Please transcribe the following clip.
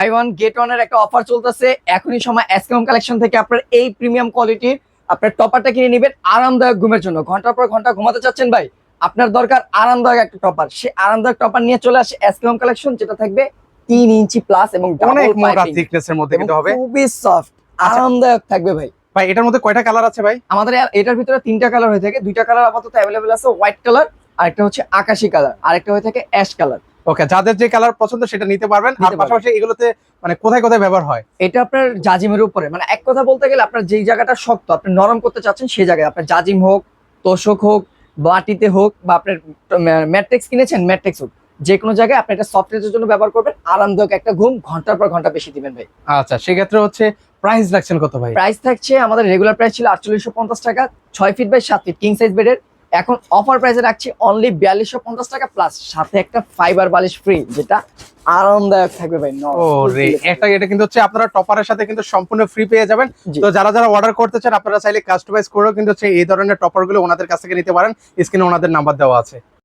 By one get one এর একটা offer চলতেছে এখনই সময় এসকেএম কালেকশন থেকে আপনার এই প্রিমিয়াম কোয়ালিটির আপনার টপারটা কিনে নেবেন আরামদায়ক ঘুমের জন্য। ঘন্টার পর ঘন্টা ঘুমাতে চাচ্ছেন ভাই, আপনার দরকার আরামদায়ক একটা টপার। সে আরামদায়ক টপার নিয়ে চলে আসে এসকেএম কালেকশন, যেটা থাকবে 3 ইঞ্চি প্লাস এবং অনেক ডাবল মোটা পাইপিং থিকনেসের মধ্যে কিন্তু হবে। খুবই সফট আরামদায়ক থাকবে ভাই। ভাই এটার মধ্যে কয়টা কালার আছে ভাই? আমাদের এটার ভিতরে 3টা কালার হয়ে থাকে, 2টা কালার আপাতত অ্যাভেলেবেল আছে, হোয়াইট কালার আরেকটা হচ্ছে আকাশি কালার, আরেকটা হয়ে থাকে অ্যাশ কালার। ওকে, যাদের যে কালার পছন্দ সেটা নিতে পারবেন। আর পাশাপাশি এগুলোতে মানে কোথায় কোথায় ব্যবহার হয়? এটা আপনার জাজিমের উপরে, মানে এক কথা বলতে গেলে আপনার যেই জায়গাটা শক্ত আপনি নরম করতে চাচ্ছেন সেই জায়গায় আপনার জাজিম হোক, তোষক হোক, বাটিতে হোক, বা আপনার ম্যাট্রিক্স কিনেছেন ম্যাট্রিক্স হোক, যে কোনো জায়গায় আপনি এটা সফটওয়্যারের জন্য ব্যবহার করবেন, আরামদায়ক একটা ঘুম ঘন্টার পর ঘন্টা বেশি দিবেন ভাই। আচ্ছা, সেক্ষেত্রে হচ্ছে প্রাইস রাখছেন কত ভাই? প্রাইস থাকছে আমাদের রেগুলার প্রাইস ছিল 4850 টাকা, 6 feet by 7 feet king size বেডের। এখন অফার প্রাইসে রাখছি অনলি 4250 টাকা, প্লাস সাথে একটা ফাইবার বালিশ ফ্রি, যেটা আরামদায়ক থাকবে ভাই। ও রে, এটা কিন্তু হচ্ছে আপনারা টপারের সাথে কিন্তু সম্পূর্ণ ফ্রি পেয়ে যাবেন। জি। তো যারা যারা অর্ডার করতে চান আপনারা চাইলে কাস্টমাইজ করেও কিন্তু হচ্ছে এই ধরনের টপার গুলো ওনাদের কাছ থেকে নিতে পারেন। স্ক্রিনে ওনাদের নাম্বার দেওয়া আছে।